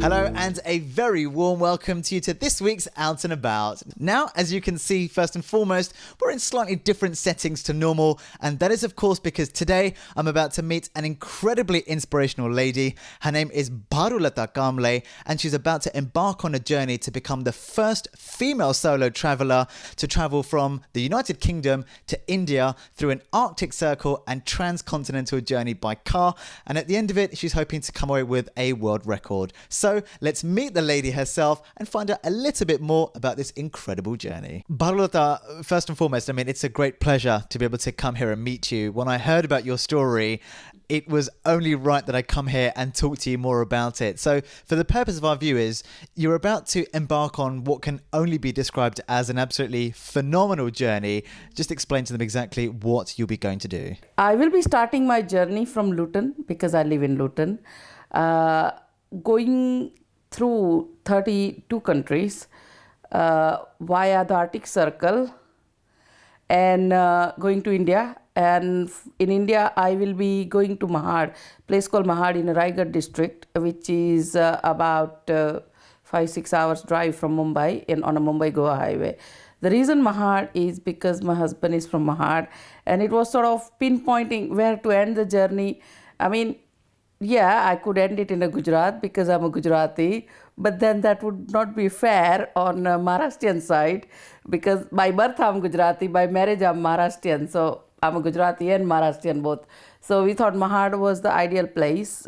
Hello and a very warm welcome to you to this week's Out and About. Now, as you can see, first and foremost, we're in slightly different settings to normal, and that is of course because today I'm about to meet an incredibly inspirational lady. Her name is Bharulata Kamble, and she's about to embark on a journey to become the first female solo traveller to travel from the United Kingdom to India through an Arctic Circle and transcontinental journey by car, and at the end of it, she's hoping to come away with a world record. So let's meet the lady herself and find out a little bit more about this incredible journey. Bharulata, first and foremost, I mean, it's a great pleasure to be able to come here and meet you. When I heard about your story, it was only right that I come here and talk to you more about it. So for the purpose of our viewers, you're about to embark on what can only be described as an absolutely phenomenal journey. Just explain to them exactly what you'll be going to do. I will be starting my journey from Luton because I live in Luton. Going through 32 countries via the Arctic Circle and going to India. And in India, I will be going to Mahad, place called Mahad in Raigad district, which is about 5-6 hours drive from Mumbai on a Mumbai-Goa highway. The reason Mahad is because my husband is from Mahad, and it was sort of pinpointing where to end the journey. I mean, yeah, I could end it in a Gujarat because I'm a Gujarati, but then that would not be fair on the Maharashtrian side because by birth I'm Gujarati, by marriage I'm Maharashtrian, so I'm a Gujarati and Maharashtrian both. So we thought Mahad was the ideal place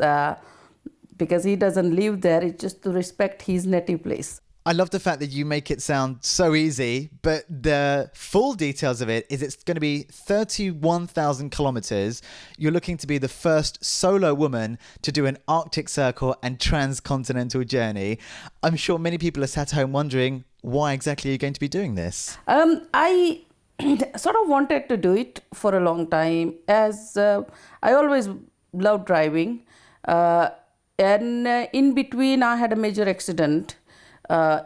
because he doesn't live there, it's just to respect his native place. I love the fact that you make it sound so easy, but the full details of it is it's going to be 31,000 kilometers. You're looking to be the first solo woman to do an Arctic Circle and transcontinental journey. I'm sure many people are sat at home wondering, why exactly are you going to be doing this? I sort of wanted to do it for a long time as I always loved driving. And in between, I had a major accident.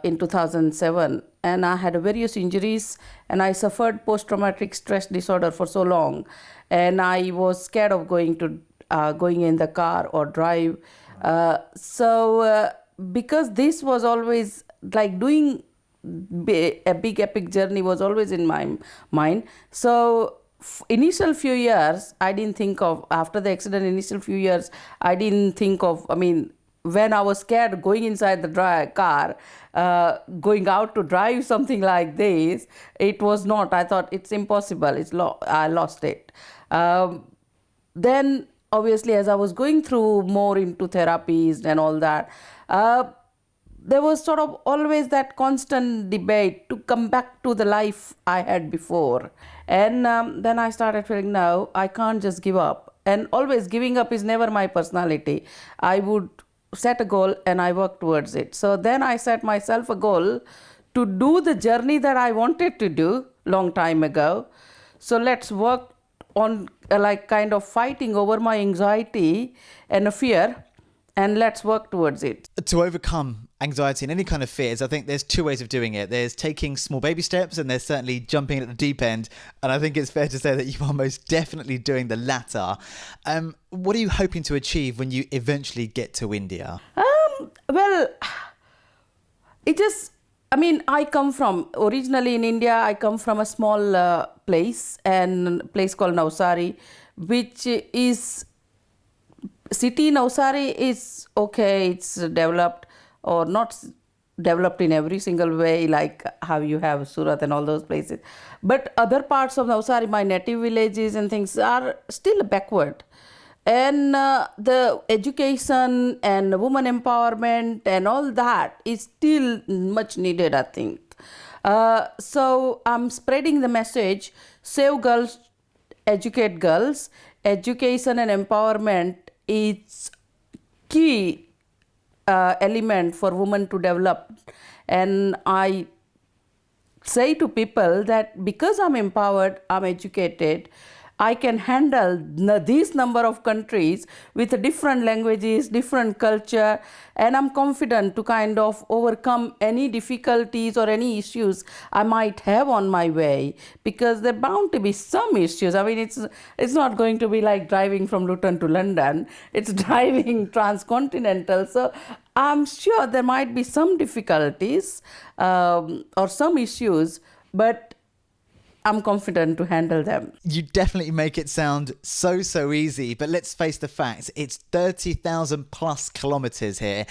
In 2007, and I had various injuries, and I suffered post-traumatic stress disorder for so long, and I was scared of going in the car or drive. Because this was always like doing a big epic journey was always in my mind. So initial few years, I didn't think of, after the accident, initial few years, I didn't think of, when I was scared going inside the car, going out to drive something like this, it was not. I thought it's impossible. I lost it. Then, obviously, as I was going through more into therapies and all that, there was sort of always that constant debate to come back to the life I had before. And then I started feeling, no, I can't just give up. And always giving up is never my personality. I would set a goal and I work towards it. So then I set myself a goal to do the journey that I wanted to do long time ago. So let's work on kind of fighting over my anxiety and a fear, and let's work towards it. To overcome anxiety and any kind of fears, I think there's two ways of doing it. There's taking small baby steps, and there's certainly jumping at the deep end. And I think it's fair to say that you are most definitely doing the latter. What are you hoping to achieve when you eventually get to India? Well, I come from, originally in India, I come from a small place called Navsari, which is, city Navsari is okay, it's developed or not developed in every single way, like how you have Surat and all those places. But other parts of Navsari, my native villages and things, are still backward. And the education and women empowerment and all that is still much needed, I think. So I'm spreading the message, save girls, educate girls. Education and empowerment is key element for women to develop. And I say to people that because I'm empowered, I'm educated, I can handle these number of countries with different languages, different culture, and I'm confident to kind of overcome any difficulties or any issues I might have on my way, because there are bound to be some issues. I mean, it's not going to be like driving from Luton to London. It's driving transcontinental. So I'm sure there might be some difficulties or some issues, but I'm confident to handle them. You definitely make it sound so easy, but let's face the facts. It's 30,000 plus kilometers here.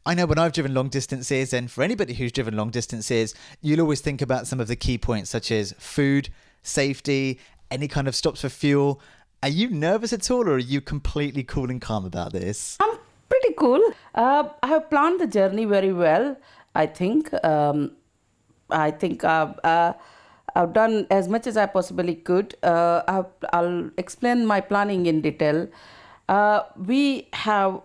I know when I've driven long distances, and for anybody who's driven long distances, you'll always think about some of the key points such as food, safety, any kind of stops for fuel. Are you nervous at all, or are you completely cool and calm about this? I'm pretty cool. I have planned the journey very well, I think. I've done as much as I possibly could. I'll explain my planning in detail. We have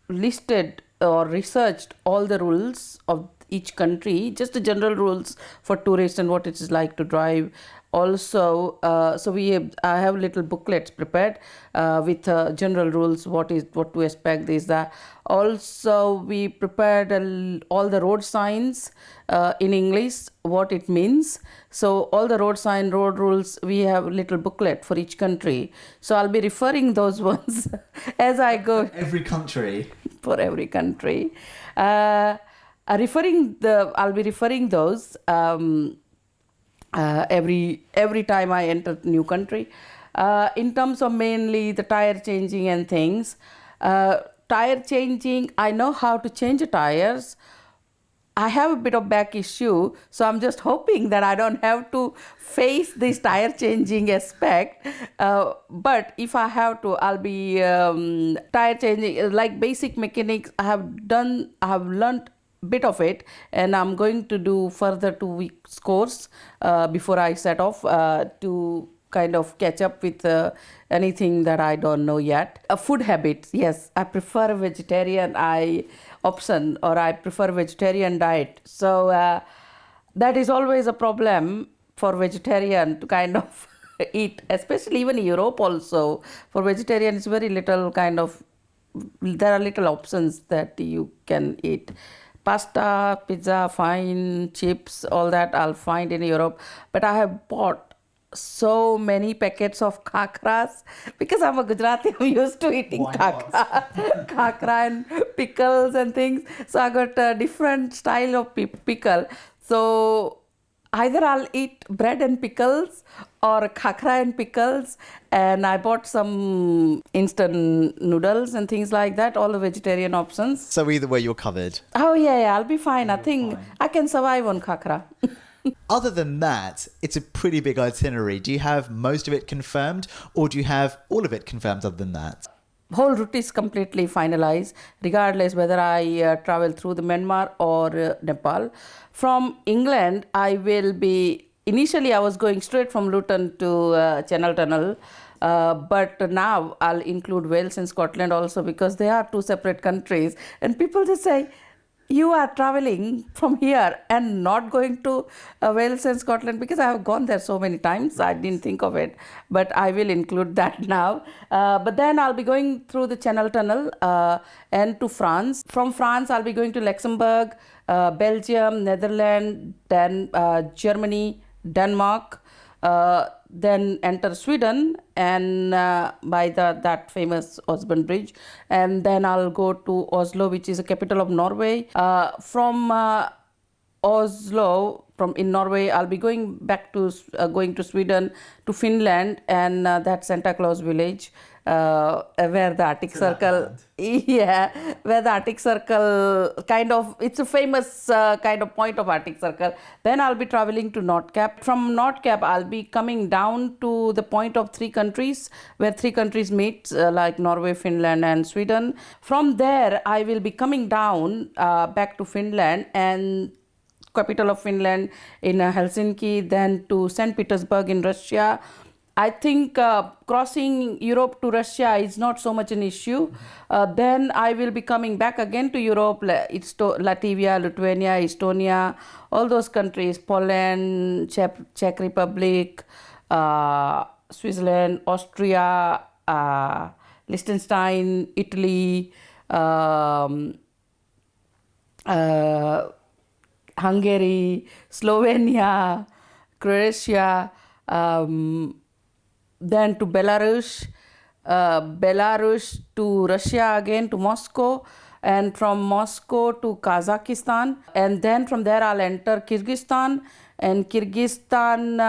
listed or researched all the rules of each country, just the general rules for tourists and what it is like to drive. Also, I have little booklets prepared with general rules, what to expect, this, that. Also, we prepared all the road signs in English, what it means. So all the road sign, road rules, we have a little booklet for each country. So I'll be referring those ones as I go. Every country? For every country. I'll be referring those every time I enter new country. In terms of mainly the tire changing and things. Tire changing, I know how to change the tires. I have a bit of back issue, so I'm just hoping that I don't have to face this tire changing aspect. But if I have to, I'll be tire changing, like basic mechanics. I have learned bit of it, and I'm going to do further 2 weeks course before I set off to kind of catch up with anything that I don't know yet. Food habits, yes, I prefer vegetarian option, or I prefer vegetarian diet. So that is always a problem for vegetarian to kind of eat, especially even in Europe also. For vegetarian, it's very little kind of, there are little options that you can eat. Pasta, pizza, fine, chips, all that I'll find in Europe. But I have bought so many packets of khakras because I'm a Gujarati. I'm used to eating khakra and pickles and things. So I got a different style of pickle. So either I'll eat bread and pickles or khakra and pickles. And I bought some instant noodles and things like that, all the vegetarian options. So either way, you're covered. Oh, yeah, I'll be fine. I think I can survive on khakra. Other than that, it's a pretty big itinerary. Do you have most of it confirmed, or do you have all of it confirmed other than that? Whole route is completely finalized, regardless whether I travel through the Myanmar or Nepal. From England, initially I was going straight from Luton to Channel Tunnel, but now I'll include Wales and Scotland also, because they are two separate countries. And people just say, you are traveling from here and not going to Wales and Scotland, because I have gone there so many times. I didn't think of it, but I will include that now. But then I'll be going through the Channel Tunnel and to France. From France, I'll be going to Luxembourg, Belgium, Netherlands, then Germany, Denmark, then enter Sweden and by that famous Osborne Bridge, and then I'll go to Oslo, which is the capital of Norway. From Oslo, in Norway, I'll be going back to Sweden, to Finland, and that's Santa Claus village, where the Arctic Circle, where the Arctic Circle kind of, it's a famous kind of point of Arctic Circle. Then I'll be traveling to Nordkapp. From Nordkapp, I'll be coming down to the point of three countries, where three countries meet, like Norway, Finland, and Sweden. From there, I will be coming down back to Finland, and capital of Finland in Helsinki, then to St. Petersburg in Russia. I think crossing Europe to Russia is not so much an issue. Then I will be coming back again to Europe, Latvia, Lithuania, Estonia, all those countries, Poland, Czech Republic, Switzerland, Austria, Liechtenstein, Italy, uh, Hungary, Slovenia, Croatia, then to Belarus, Belarus to Russia again to Moscow, and from Moscow to Kazakhstan, and then from there I'll enter Kyrgyzstan, and Kyrgyzstan,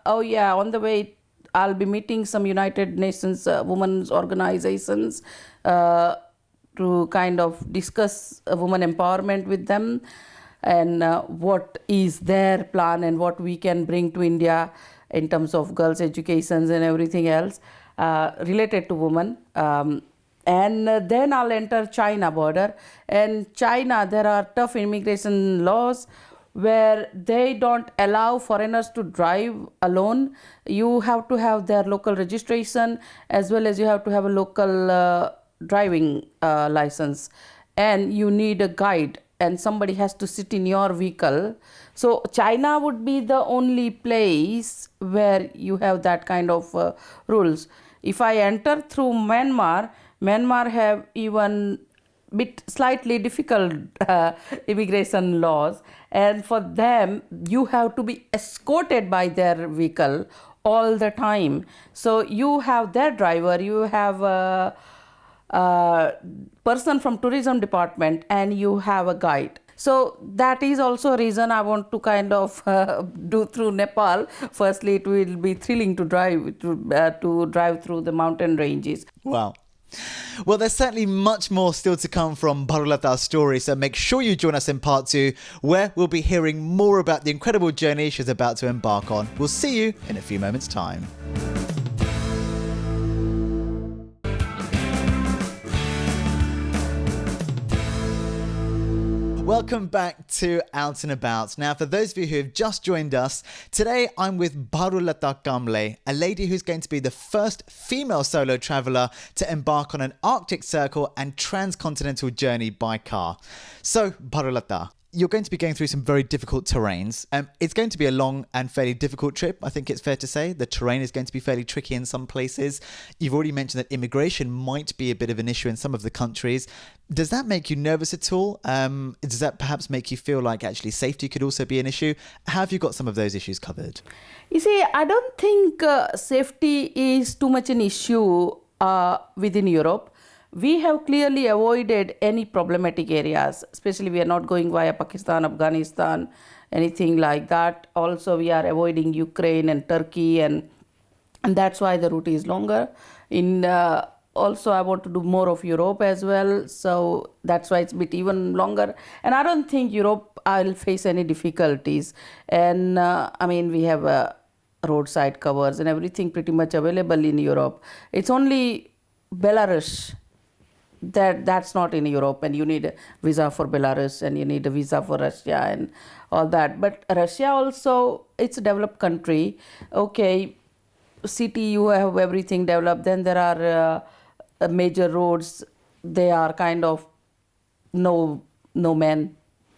on the way I'll be meeting some United Nations women's organizations to kind of discuss women empowerment with them, and what is their plan and what we can bring to India in terms of girls' educations and everything else related to women. And then I'll enter China border. And China, there are tough immigration laws where they don't allow foreigners to drive alone. You have to have their local registration, as well as you have to have a local driving license, and you need a guide, and somebody has to sit in your vehicle. So China would be the only place where you have that kind of rules. If I enter through Myanmar have even bit slightly difficult immigration laws, and for them you have to be escorted by their vehicle all the time. So you have their driver, you have a person from tourism department, and you have a guide. So that is also a reason I want to kind of do through Nepal. Firstly, it will be thrilling to drive through the mountain ranges. Wow. Well, there's certainly much more still to come from Bharulata's story, so make sure you join us in part 2, where we'll be hearing more about the incredible journey she's about to embark on. We'll see you in a few moments' time. Welcome back to Out and About. Now, for those of you who have just joined us, today I'm with Bharulata Kamble, a lady who's going to be the first female solo traveller to embark on an Arctic Circle and transcontinental journey by car. So, Bharulata, you're going to be going through some very difficult terrains. It's going to be a long and fairly difficult trip, I think it's fair to say. The terrain is going to be fairly tricky in some places. You've already mentioned that immigration might be a bit of an issue in some of the countries. Does that make you nervous at all? Does that perhaps make you feel like actually safety could also be an issue? How have you got some of those issues covered? You see, I don't think safety is too much an issue within Europe. We have clearly avoided any problematic areas, especially we are not going via Pakistan, Afghanistan, anything like that. Also, we are avoiding Ukraine and Turkey, and that's why the route is longer. Also, I want to do more of Europe as well, so that's why it's a bit even longer. And I don't think Europe I'll face any difficulties. And we have roadside covers and everything pretty much available in Europe. It's only Belarus that's not in Europe, and you need a visa for Belarus and you need a visa for Russia and all that. But Russia also, it's a developed country. Okay, city, you have everything developed. Then there are major roads. They are kind of no man,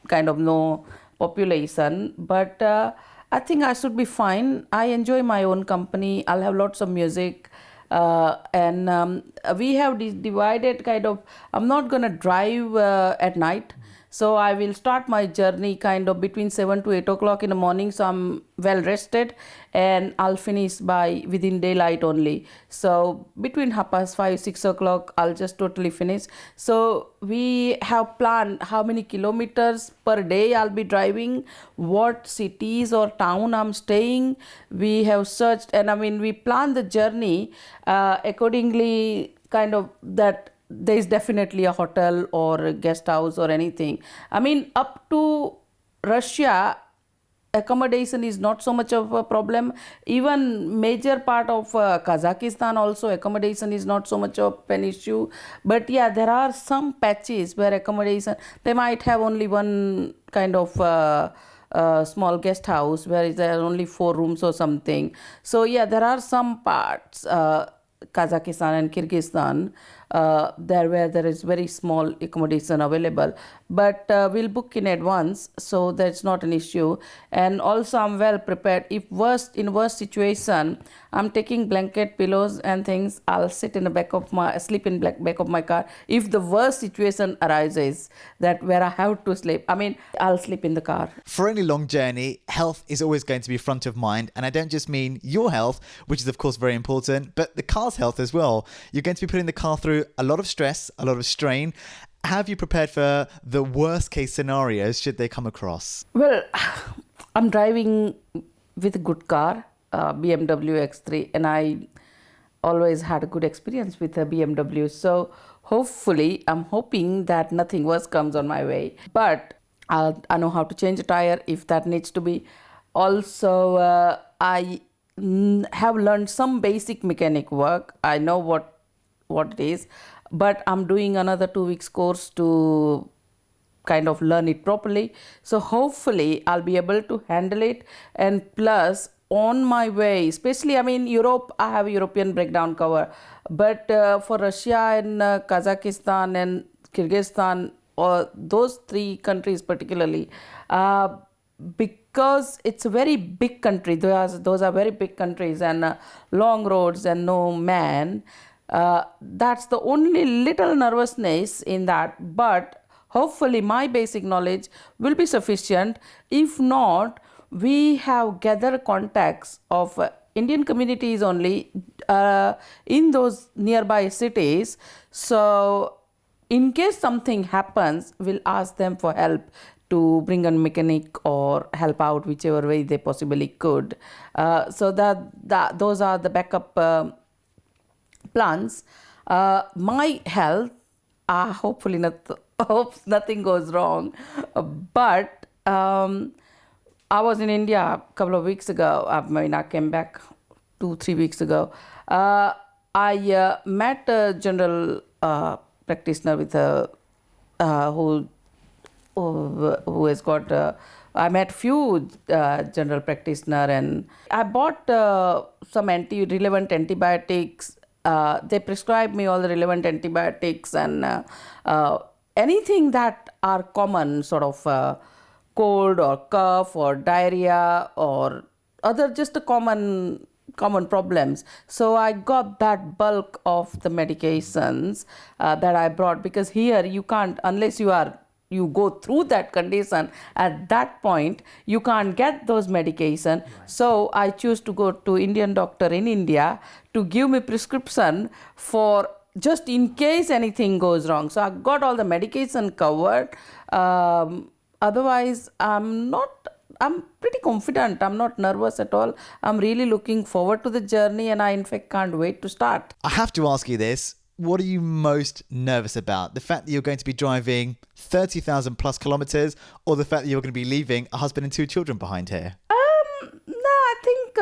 kind of no population. But I think I should be fine. I enjoy my own company. I'll have lots of music. And we have divided kind of, I'm not going to drive at night. So I will start my journey kind of between 7 to 8 o'clock in the morning. So I'm well rested, and I'll finish by within daylight only. So between 5:30, 6 o'clock, I'll just totally finish. So we have planned how many kilometers per day I'll be driving, what cities or town I'm staying. We have searched, and we plan the journey accordingly, kind of that there is definitely a hotel or a guest house or anything. Up to Russia, accommodation is not so much of a problem. Even major part of Kazakhstan also, accommodation is not so much of an issue. But yeah, there are some patches where accommodation, they might have only one kind of small guest house where there are only 4 rooms or something. So yeah, there are some parts Kazakhstan and Kyrgyzstan, there where there is very small accommodation available, but we'll book in advance, so that's not an issue. And also, I'm well prepared. If in worst situation, I'm taking blanket, pillows, and things. I'll sit in the sleep in back of my car. If the worst situation arises, that where I have to sleep, I'll sleep in the car. For any long journey, health is always going to be front of mind. And I don't just mean your health, which is of course very important, but the car's health as well. You're going to be putting the car through a lot of stress, a lot of strain. Have you prepared for the worst case scenarios should they come across? Well, I'm driving with a good car, BMW X3, and I always had a good experience with a BMW. So hopefully, I'm hoping that nothing worse comes on my way. But I know how to change a tire if that needs to be. Also, I have learned some basic mechanic work. I know what it is, but I'm doing another 2 weeks course to kind of learn it properly. So hopefully I'll be able to handle it. And plus, on my way, especially Europe, I have a European breakdown cover, but for Russia and Kazakhstan and Kyrgyzstan, or those three countries particularly, because it's a very big country, those are very big countries, and long roads and no man, that's the only little nervousness in that. But hopefully my basic knowledge will be sufficient. If not, we have gathered contacts of Indian communities only in those nearby cities. So in case something happens, we'll ask them for help to bring a mechanic or help out whichever way they possibly could. So that those are the backup plans. My health, hopefully hope nothing goes wrong. But I was in India a couple of weeks ago. I came back 2-3 weeks ago. I met a general practitioner with who has got. I met few general practitioner, and I bought some relevant antibiotics. They prescribed me all the relevant antibiotics and anything that are common, sort of cold or cough or diarrhea or other just a common problems. So I got that bulk of the medications that I brought, because here you can't, unless you go through that condition, at that point you can't get those medication. Right. So I choose to go to Indian doctor in India to give me prescription for just in case anything goes wrong. So I got all the medication covered. Otherwise, I'm pretty confident. I'm not nervous at all. I'm really looking forward to the journey, and I in fact can't wait to start. I have to ask you this. What are you most nervous about? The fact that you're going to be driving 30,000 plus kilometers, or the fact that you're going to be leaving a husband and 2 children behind here? No, I think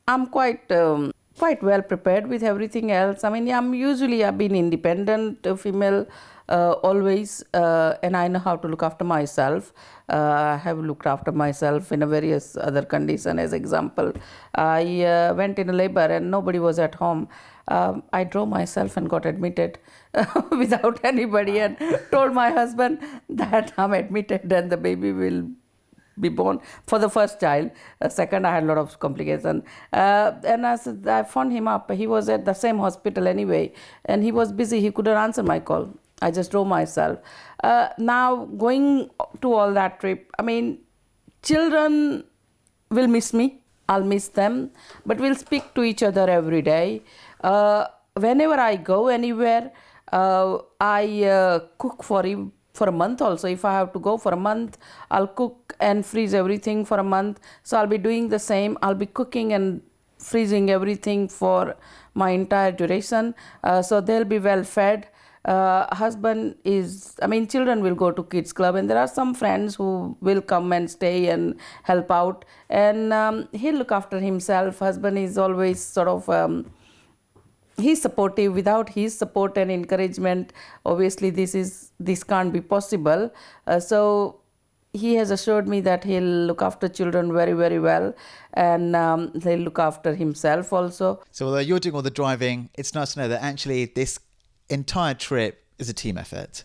I'm quite well prepared with everything else. I've been independent female always, and I know how to look after myself. I have looked after myself in a various other condition. As example, I went in labor and nobody was at home. I drove myself and got admitted without anybody, and told my husband that I'm admitted and the baby will be born for the first child. Second, I had a lot of complications. And I phoned him up. He was at the same hospital anyway, and he was busy. He couldn't answer my call. I just drove myself. Now, going to all that trip, children will miss me. I'll miss them. But we'll speak to each other every day. Whenever I go anywhere, I cook for him for a month also. If I have to go for a month, I'll cook and freeze everything for a month. So I'll be doing the same. I'll be cooking and freezing everything for my entire duration. So they'll be well fed. Husband is, children will go to kids club, and there are some friends who will come and stay and help out, and he'll look after himself. Husband is always sort of, he's supportive. Without his support and encouragement, obviously this can't be possible. So he has assured me that he'll look after children very, very well, and he'll look after himself also. So although you're doing all the driving, it's nice to know that actually this entire trip is a team effort.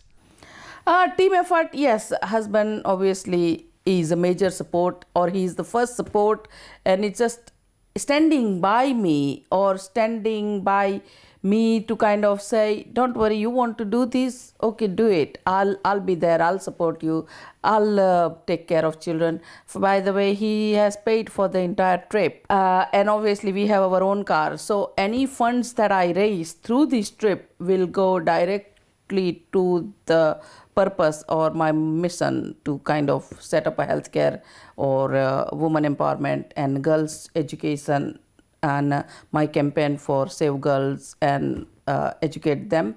Team effort, yes. Husband obviously is a major support, or he's the first support, and it's just standing by me, or standing by me to kind of say, don't worry, you want to do this, okay, do it. I'll be there, I'll support you, I'll take care of children. By the way, he has paid for the entire trip, and obviously we have our own car, so any funds that I raise through this trip will go directly to the purpose or my mission to kind of set up a healthcare or women empowerment and girls education, and my campaign for Save Girls and educate them.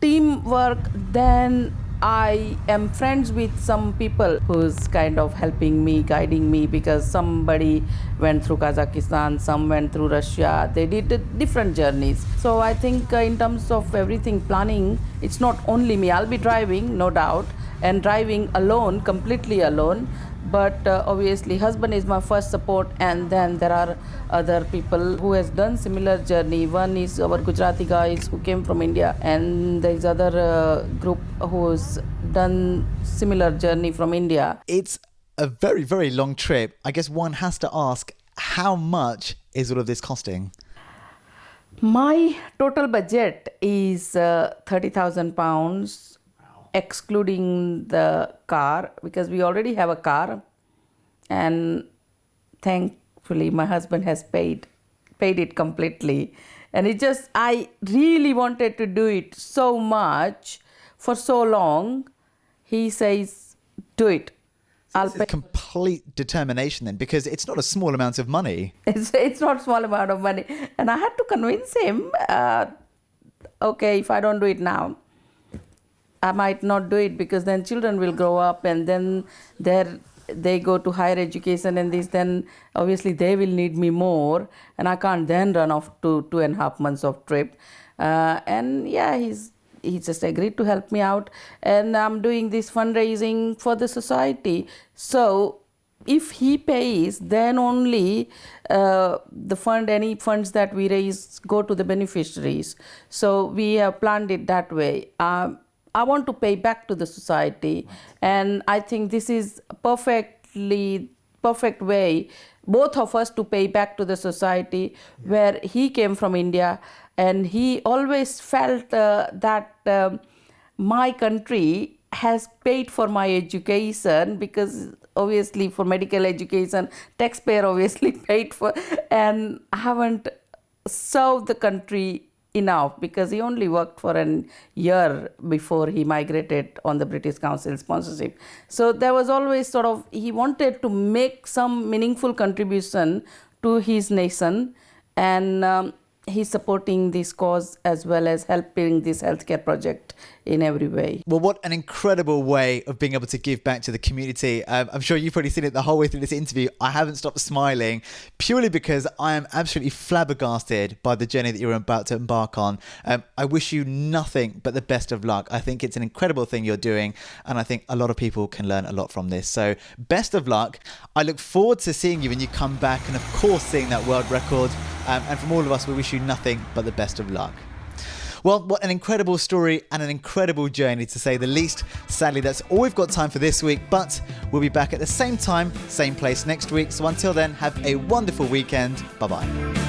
Teamwork, then I am friends with some people who's kind of helping me, guiding me, because somebody went through Kazakhstan, some went through Russia. They did different journeys. So I think in terms of everything planning, it's not only me. I'll be driving, no doubt, and driving alone, completely alone. But obviously husband is my first support, and then there are other people who has done similar journey. One is our Gujarati guys who came from India, and there is other group who's done similar journey from India. It's a very, very long trip. I guess one has to ask, how much is all of this costing? My total budget is £30,000, excluding the car, because we already have a car, and thankfully my husband has paid it completely. And I really wanted to do it so much for so long. He says, do it. I'll pay. Complete determination then, because it's not a small amount of money. It's not a small amount of money, and I had to convince him, okay, if I don't do it now, I might not do it, because then children will grow up, and then they go to higher education, and then obviously they will need me more, and I can't then run off to 2.5 months of trip. And yeah, he just agreed to help me out, and I'm doing this fundraising for the society. So if he pays, then only any funds that we raise go to the beneficiaries. So we have planned it that way. I want to pay back to the society, and I think this is a perfect way, both of us, to pay back to the society, where he came from India, and he always felt that my country has paid for my education, because obviously for medical education, taxpayer obviously paid for, and I haven't served the country enough, because he only worked for a year before he migrated on the British Council sponsorship. So there was always sort of, he wanted to make some meaningful contribution to his nation, and he's supporting this cause as well as helping this healthcare project in every way. Well, what an incredible way of being able to give back to the community. I'm sure you've probably seen it the whole way through this interview. I haven't stopped smiling, purely because I am absolutely flabbergasted by the journey that you're about to embark on. I wish you nothing but the best of luck. I think it's an incredible thing you're doing, and I think a lot of people can learn a lot from this. So best of luck. I look forward to seeing you when you come back, and of course seeing that world record. And from all of us, we wish you nothing but the best of luck. Well, what an incredible story and an incredible journey, to say the least. Sadly, that's all we've got time for this week, but we'll be back at the same time, same place next week. So until then, have a wonderful weekend. Bye-bye.